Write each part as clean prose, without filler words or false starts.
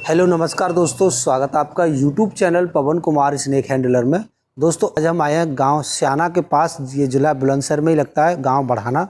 Hello नमस्कार दोस्तों, स्वागत है आपका यूट्यूब चैनल पवन कुमार स्नेक हैंडलर में। दोस्तों आज हम आए हैं गांव स्याना के पास, ये जिला बुलंदशहर में ही लगता है, गांव बढ़ाना।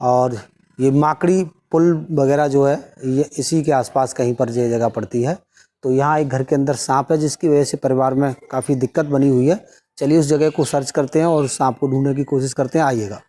और ये माकड़ी पुल वगैरह जो है ये इसी के आसपास कहीं पर ये जगह पड़ती है। तो यहाँ एक घर के अंदर सांप है, जिसकी वजह से परिवार में काफ़ी दिक्कत बनी हुई है। चलिए उस जगह को सर्च करते हैं और सांप को ढूंढने की कोशिश करते हैं, आइएगा।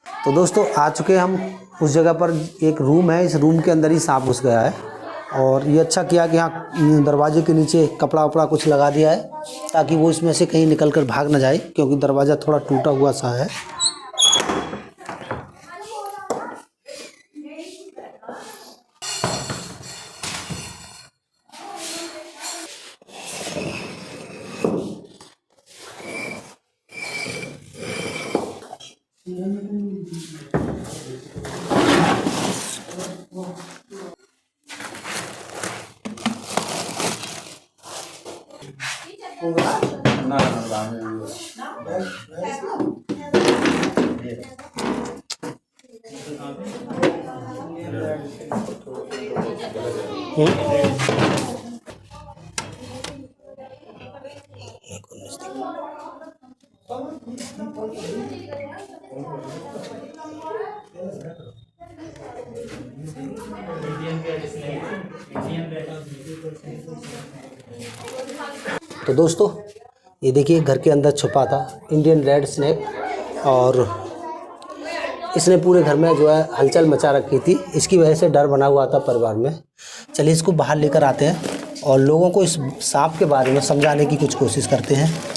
तो दोस्तों आ चुके हैं हम उस जगह पर। एक रूम है, इस रूम के अंदर ही सांप घुस गया है। और ये अच्छा किया कि यहाँ दरवाजे के नीचे कपड़ा वपड़ा कुछ लगा दिया है, ताकि वो इसमें से कहीं निकल कर भाग ना जाए, क्योंकि दरवाज़ा थोड़ा टूटा हुआ सा है। तो दोस्तों ये देखिए, घर के अंदर छुपा था इंडियन रेड स्नेक, और इसने पूरे घर में जो है हलचल मचा रखी थी। इसकी वजह से डर बना हुआ था परिवार में। चलिए इसको बाहर लेकर आते हैं और लोगों को इस सांप के बारे में समझाने की कुछ कोशिश करते हैं।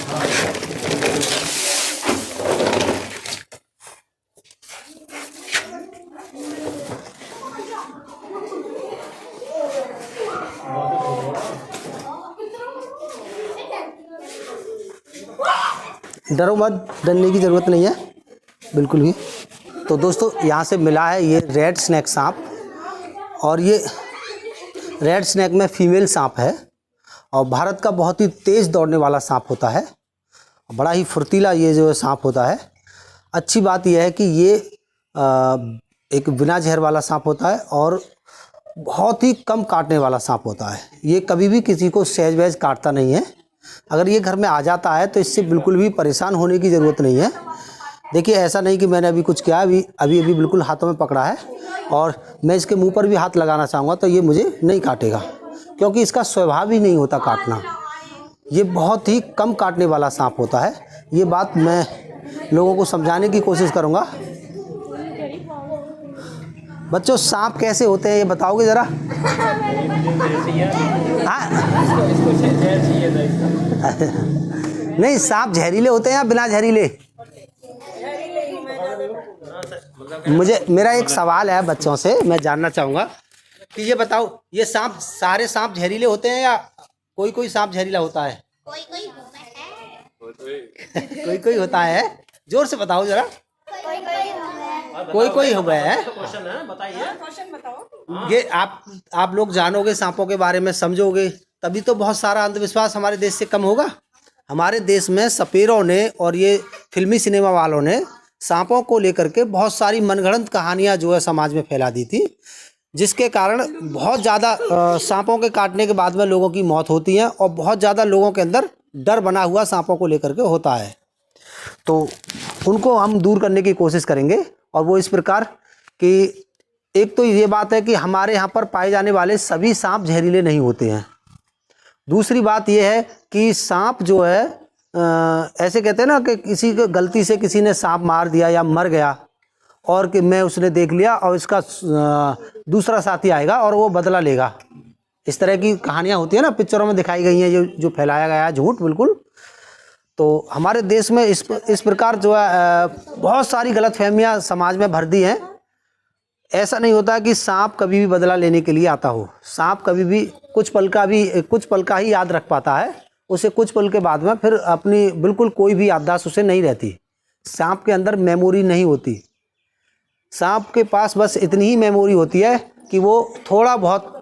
डरो मत, डरने की ज़रूरत नहीं है बिल्कुल भी। तो दोस्तों यहाँ से मिला है ये रेड स्नेक सांप, और ये रेड स्नेक में फीमेल सांप है, और भारत का बहुत ही तेज़ दौड़ने वाला सांप होता है। बड़ा ही फुर्तीला ये जो सांप होता है। अच्छी बात यह है कि ये एक बिना जहर वाला सांप होता है, और बहुत ही कम काटने वाला सांप होता है। ये कभी भी किसी को सहज वहज काटता नहीं है। अगर ये घर में आ जाता है तो इससे बिल्कुल भी परेशान होने की ज़रूरत नहीं है। देखिए ऐसा नहीं कि मैंने अभी कुछ किया, अभी बिल्कुल हाथों में पकड़ा है, और मैं इसके मुंह पर भी हाथ लगाना चाहूँगा तो ये मुझे नहीं काटेगा, क्योंकि इसका स्वभाव ही नहीं होता काटना। ये बहुत ही कम काटने वाला सांप होता है। ये बात मैं लोगों को समझाने की कोशिश करूँगा। बच्चों सांप कैसे होते हैं ये बताओगे ज़रा? नहीं, सांप जहरीले होते हैं या बिना जहरीले? मेरा एक सवाल है बच्चों से, मैं जानना चाहूँगा कि ये बताओ, ये सांप सारे सांप जहरीले होते हैं या कोई कोई सांप जहरीला होता है? कोई कोई होता है। कोई कोई होता है। जोर से बताओ जरा। कोई कोई हो गया है। क्वेश्चन है, बताइए। क्वेश्चन बताओ। ये आप लोग जानोगे सांपों के बारे में, समझोगे, तभी तो बहुत सारा अंधविश्वास हमारे देश से कम होगा। हमारे देश में सपेरों ने और ये फिल्मी सिनेमा वालों ने सांपों को लेकर के बहुत सारी मनगढ़ंत कहानियां जो है समाज में फैला दी थी, जिसके कारण बहुत ज़्यादा सांपों के काटने के बाद में लोगों की मौत होती है, और बहुत ज़्यादा लोगों के अंदर डर बना हुआ सांपों को लेकर के होता है। तो उनको हम दूर करने की कोशिश करेंगे, और वो इस प्रकार कि एक तो ये बात है कि हमारे यहाँ पर पाए जाने वाले सभी सांप जहरीले नहीं होते हैं। दूसरी बात ये है कि सांप जो है ऐसे कहते हैं ना कि किसी को गलती से किसी ने सांप मार दिया या मर गया, और कि मैं उसने देख लिया और इसका दूसरा साथी आएगा और वो बदला लेगा। इस तरह की कहानियाँ होती है ना, पिक्चरों में दिखाई गई हैं, जो फैलाया गया है झूठ बिल्कुल। तो हमारे देश में इस प्रकार जो है बहुत सारी गलतफहमियां समाज में भर दी हैं। ऐसा नहीं होता कि सांप कभी भी बदला लेने के लिए आता हो। सांप कभी भी कुछ पल का ही याद रख पाता है। उसे कुछ पल के बाद में फिर अपनी बिल्कुल कोई भी याददाश्त उसे नहीं रहती। सांप के अंदर मेमोरी नहीं होती। सांप के पास बस इतनी ही मेमोरी होती है कि वो थोड़ा बहुत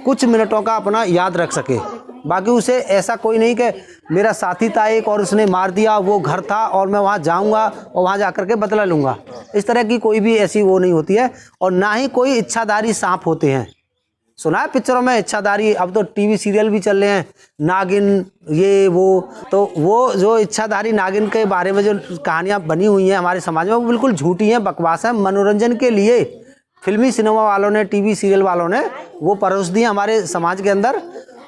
कुछ मिनटों का अपना याद रख सके। बाकी उसे ऐसा कोई नहीं कि मेरा साथी था एक और उसने मार दिया, वो घर था और मैं वहाँ जाऊँगा और वहाँ जा कर के बदला लूँगा। इस तरह की कोई भी ऐसी वो नहीं होती है। और ना ही कोई इच्छाधारी सांप होते हैं। सुना है पिक्चरों में इच्छाधारी, अब तो टीवी सीरियल भी चल रहे हैं, नागिन ये वो। तो वो जो इच्छाधारी नागिन के बारे में जो कहानियाँ बनी हुई हैं हमारे समाज में, वो बिल्कुल झूठी हैं, बकवास है। मनोरंजन के लिए फिल्मी सिनेमा वालों ने, टीवी सीरियल वालों ने वो परोस दी हमारे समाज के अंदर,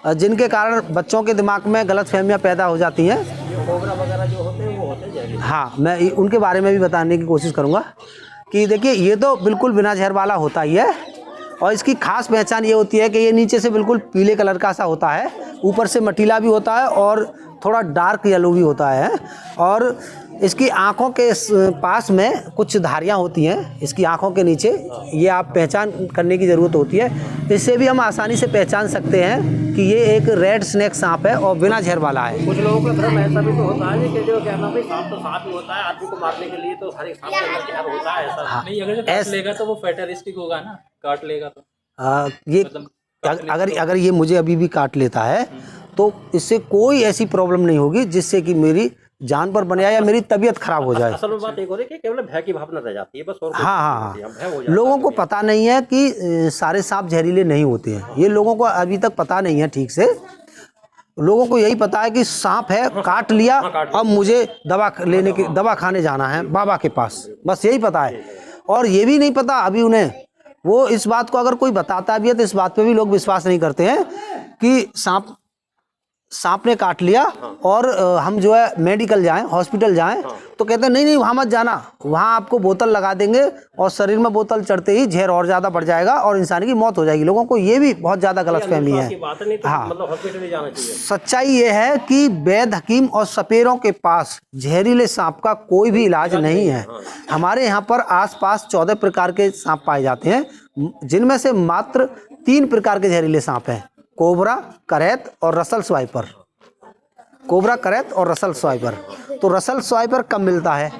जिनके कारण बच्चों के दिमाग में गलतफहमियां पैदा हो जाती हैं। कोबरा वगैरह जो होते हैं वो होते हैं। हाँ, मैं उनके बारे में भी बताने की कोशिश करूँगा कि देखिए ये तो बिल्कुल बिना जहर वाला होता ही है। और इसकी खास पहचान ये होती है कि ये नीचे से बिल्कुल पीले कलर का सा होता है, ऊपर से मटीला भी होता है और थोड़ा डार्क येलो भी होता है। और इसकी आँखों के पास में कुछ धारियाँ होती हैं, इसकी आँखों के नीचे, ये आप पहचान करने की ज़रूरत होती है। इससे भी हम आसानी से पहचान सकते हैं कि ये एक रेड स्नेक सांप है और बिना जहर वाला है। कुछ लोगों का भ्रम ऐसा भी तो होता है कि जो कहना भाई सांप तो सांप ही होता है, आदमी को मारने के लिए तो हर एक सांप के अंदर जहर होता है, ऐसा नहीं। अगर काट लेगा तो वो फैटलिस्टिक होगा ना, काट लेगा तो ये अगर ये मुझे अभी भी काट लेता है तो इससे कोई ऐसी प्रॉब्लम नहीं होगी जिससे कि मेरी जान पर बने या मेरी तबीयत खराब हो जाए। असल में बात एक हो रही है कि केवल भय की भावना रह जाती है बस, और हाँ, लोगों को पता नहीं है कि सारे सांप जहरीले नहीं होते हैं। ये लोगों को अभी तक पता नहीं है ठीक से। लोगों को यही पता है कि सांप है, काट लिया, अब मुझे दवा खाने जाना है बाबा के पास, बस यही पता है। और ये भी नहीं पता अभी उन्हें, वो इस बात को अगर कोई बताता भी है तो इस बात पे भी लोग विश्वास नहीं करते हैं कि सांप ने काट लिया और हम जो है मेडिकल जाएं, हॉस्पिटल जाएं, तो कहते हैं नहीं वहाँ मत जाना, वहाँ आपको बोतल लगा देंगे और शरीर में बोतल चढ़ते ही जहर और ज़्यादा बढ़ जाएगा और इंसान की मौत हो जाएगी। लोगों को ये भी बहुत ज़्यादा गलतफहमी है। हाँ, हॉस्पिटल ही जाना चाहिए। सच्चाई ये है कि वैद्य, हकीम और सपेरों के पास जहरीले सांप का कोई भी इलाज नहीं है। हमारे यहाँ पर आसपास 14 प्रकार के सांप पाए जाते हैं, जिनमें से मात्र 3 प्रकार के जहरीले सांप हैं, कोबरा, करैत और रसल स्वाइपर। कोबरा, करैत और रसल स्वाइपर। तो रसल स्वाइपर कम मिलता है।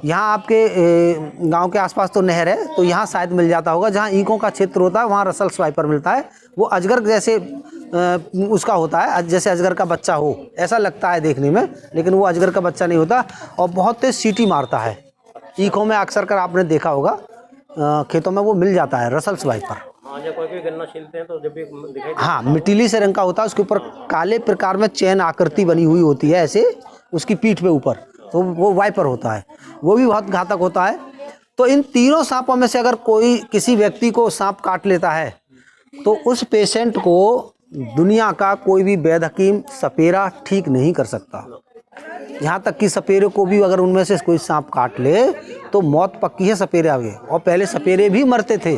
यहाँ आपके गांव के आसपास तो नहर है, तो यहाँ शायद मिल जाता होगा। जहाँ ईंकों का क्षेत्र होता है वहाँ रसल स्वाइपर मिलता है। वो अजगर जैसे उसका होता है, जैसे अजगर का बच्चा हो ऐसा लगता है देखने में, लेकिन वो अजगर का बच्चा नहीं होता और बहुत तेज सीटी मारता है। ईंखों में अक्सर कर आपने देखा होगा, खेतों में वो मिल जाता है रसल स्वाइपर। कोई गन्ना छीलते हैं तो जब भी दिखाई, हाँ, मिटीली से रंग का होता है, उसके ऊपर काले प्रकार में चैन आकृति बनी हुई होती है ऐसे उसकी पीठ पे ऊपर, तो वो वाइपर होता है, वो भी बहुत घातक होता है। तो इन तीनों सांपों में से अगर कोई किसी व्यक्ति को सांप काट लेता है तो उस पेशेंट को दुनिया का कोई भी वैद्य, हकीम, सपेरा ठीक नहीं कर सकता। यहाँ तक कि सपेरे को भी अगर उनमें से कोई सांप काट ले तो मौत पक्की है सपेरे आगे। और पहले सपेरे भी मरते थे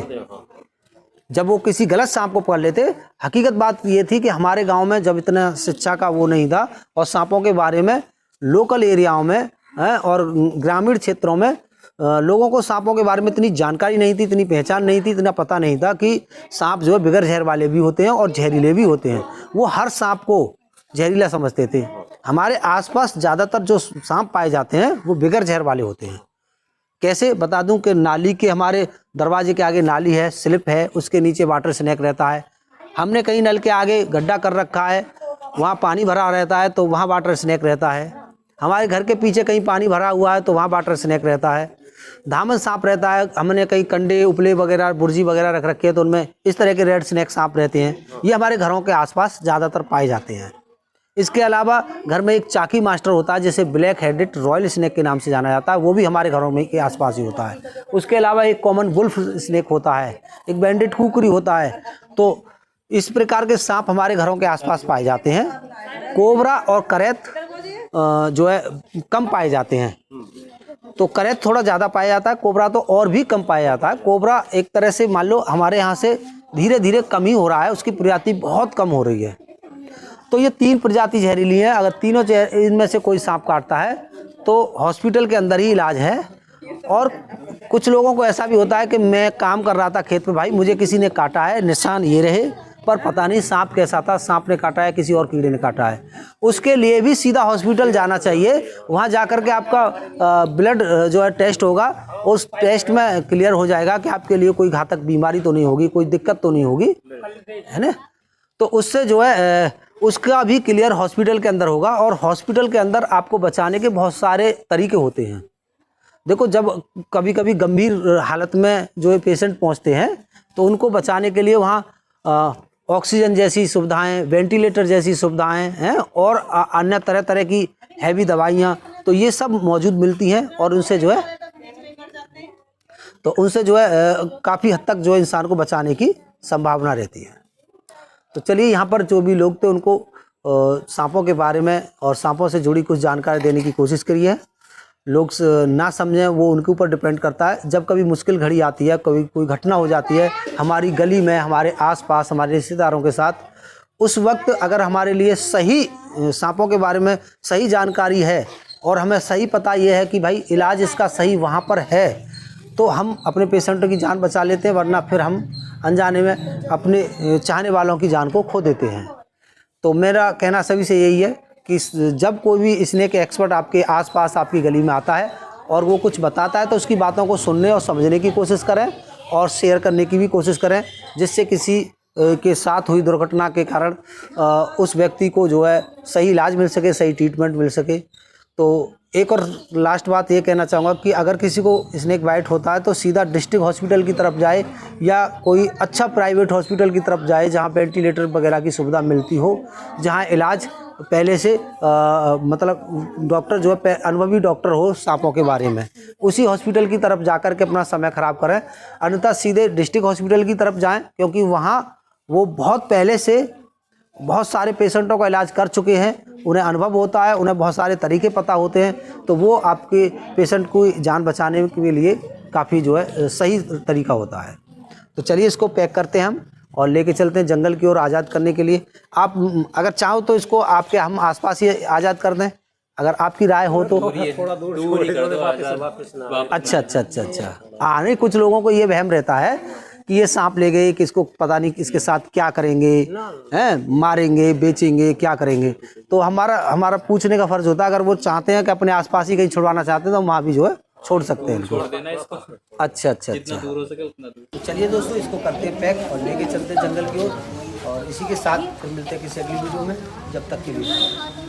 जब वो किसी गलत सांप को पकड़ लेते। हकीकत बात ये थी कि हमारे गांव में जब इतना शिक्षा का वो नहीं था और सांपों के बारे में लोकल एरियाओं में और ग्रामीण क्षेत्रों में लोगों को सांपों के बारे में इतनी जानकारी नहीं थी, इतनी पहचान नहीं थी, इतना पता नहीं था कि सांप जो है बिगर जहर वाले भी होते हैं और जहरीले भी होते हैं। वो हर सांप को जहरीला समझते थे। हमारे आसपास ज़्यादातर जो सांप पाए जाते हैं वो बिगर जहर वाले होते हैं। कैसे बता दूं कि नाली के, हमारे दरवाजे के आगे नाली है, स्लिप है, उसके नीचे वाटर स्नेक रहता है। हमने कहीं नल के आगे गड्ढा कर रखा है, वहाँ पानी भरा रहता है तो वहाँ वाटर स्नेक रहता है। हमारे घर के पीछे कहीं पानी भरा हुआ है तो वहाँ वाटर स्नेक रहता है। धामन सांप रहता है, हमने कहीं कंडे, उपले वगैरह, बुर्जी वगैरह रख रखे हैं तो उनमें इस तरह के रेड स्नेक सांप रहते हैं। ये हमारे घरों के आसपास ज़्यादातर पाए जाते हैं। इसके अलावा घर में एक चाकी मास्टर होता है जिसे ब्लैक हेडेड रॉयल स्नेक के नाम से जाना जाता है, वो भी हमारे घरों में के आसपास ही होता है। उसके अलावा एक कॉमन वुल्फ स्नेक होता है, एक बैंडेड कुकरी होता है। तो इस प्रकार के सांप हमारे घरों के आसपास पाए जाते हैं। कोबरा और करैत जो है कम पाए जाते हैं। तो करैत थोड़ा ज़्यादा पाया जाता है, कोबरा तो और भी कम पाया जाता है। कोबरा एक तरह से मान लो हमारे यहाँ से धीरे धीरे कम ही हो रहा है, उसकी प्रजाति बहुत कम हो रही है। तो ये 3 प्रजाति जहरीली हैं। अगर तीनों इनमें से कोई सांप काटता है तो हॉस्पिटल के अंदर ही इलाज है। और कुछ लोगों को ऐसा भी होता है कि मैं काम कर रहा था खेत में, भाई मुझे किसी ने काटा है, निशान ये रहे, पर पता नहीं सांप कैसा था, सांप ने काटा है किसी और कीड़े ने काटा है। उसके लिए भी सीधा हॉस्पिटल जाना चाहिए। वहाँ जा कर के आपका ब्लड जो है टेस्ट होगा, उस टेस्ट में क्लियर हो जाएगा कि आपके लिए कोई घातक बीमारी तो नहीं होगी, कोई दिक्कत तो नहीं होगी, है ना। तो उससे जो है उसका भी क्लियर हॉस्पिटल के अंदर होगा। और हॉस्पिटल के अंदर आपको बचाने के बहुत सारे तरीके होते हैं। देखो जब कभी कभी गंभीर हालत में जो है पेशेंट पहुंचते हैं तो उनको बचाने के लिए वहाँ ऑक्सीजन जैसी सुविधाएं, वेंटिलेटर जैसी सुविधाएं हैं और अन्य तरह तरह की हैवी दवाइयाँ, तो ये सब मौजूद मिलती हैं और उनसे जो है काफ़ी हद तक जो है इंसान को बचाने की संभावना रहती है। तो चलिए यहाँ पर जो भी लोग थे उनको सांपों के बारे में और सांपों से जुड़ी कुछ जानकारी देने की कोशिश करी है। लोग ना समझें वो उनके ऊपर डिपेंड करता है। जब कभी मुश्किल घड़ी आती है, कभी कोई घटना हो जाती है हमारी गली में, हमारे आसपास, हमारे रिश्तेदारों के साथ, उस वक्त अगर हमारे लिए सही सांपों के बारे में सही जानकारी है और हमें सही पता ये है कि भाई इलाज इसका सही वहाँ पर है, तो हम अपने पेशेंटों की जान बचा लेते हैं, वरना फिर हम अनजाने में अपने चाहने वालों की जान को खो देते हैं। तो मेरा कहना सभी से यही है कि जब कोई भी स्नेक एक्सपर्ट आपके आसपास आपकी गली में आता है और वो कुछ बताता है तो उसकी बातों को सुनने और समझने की कोशिश करें और शेयर करने की भी कोशिश करें, जिससे किसी के साथ हुई दुर्घटना के कारण उस व्यक्ति को जो है सही इलाज मिल सके, सही ट्रीटमेंट मिल सके। तो एक और लास्ट बात ये कहना चाहूँगा कि अगर किसी को स्नेक बाइट होता है तो सीधा डिस्ट्रिक्ट हॉस्पिटल की तरफ जाए या कोई अच्छा प्राइवेट हॉस्पिटल की तरफ जाए जहाँ वेंटिलेटर वगैरह की सुविधा मिलती हो, जहाँ इलाज पहले से मतलब डॉक्टर जो है अनुभवी डॉक्टर हो सांपों के बारे में, उसी हॉस्पिटल की तरफ जाकर के अपना समय ख़राब करें। अन्यथा सीधे डिस्ट्रिक्ट हॉस्पिटल की तरफ जाएं, क्योंकि वहाँ वो बहुत पहले से बहुत सारे पेशेंटों का इलाज कर चुके हैं, उन्हें अनुभव होता है, उन्हें बहुत सारे तरीके पता होते हैं, तो वो आपके पेशेंट को जान बचाने के लिए काफ़ी जो है सही तरीका होता है। तो चलिए इसको पैक करते हैं हम और लेके चलते हैं जंगल की ओर आज़ाद करने के लिए। आप अगर चाहो तो इसको आपके हम आसपास ही आज़ाद कर दें, अगर आपकी राय हो तो। थोड़ा दूर ही कर दो। अच्छा। हाँ, नहीं, कुछ लोगों को ये वहम रहता है कि ये सांप ले गए कि इसको पता नहीं इसके साथ क्या करेंगे, हैं, मारेंगे, बेचेंगे, क्या करेंगे। तो हमारा पूछने का फर्ज होता है, अगर वो चाहते हैं कि अपने आसपास ही कहीं छुड़वाना चाहते हैं तो वहाँ भी जो है छोड़ सकते हैं, छोड़ देना इसको। अच्छा। जितना दूर हो सके उतना दूर। तो चलिए दोस्तों, इसको करते हैं पैक और लेके चलते हैं जंगल की ओर, और इसी के साथ फिर मिलते हैं किसी अगली वीडियो में। जब तक के लिए।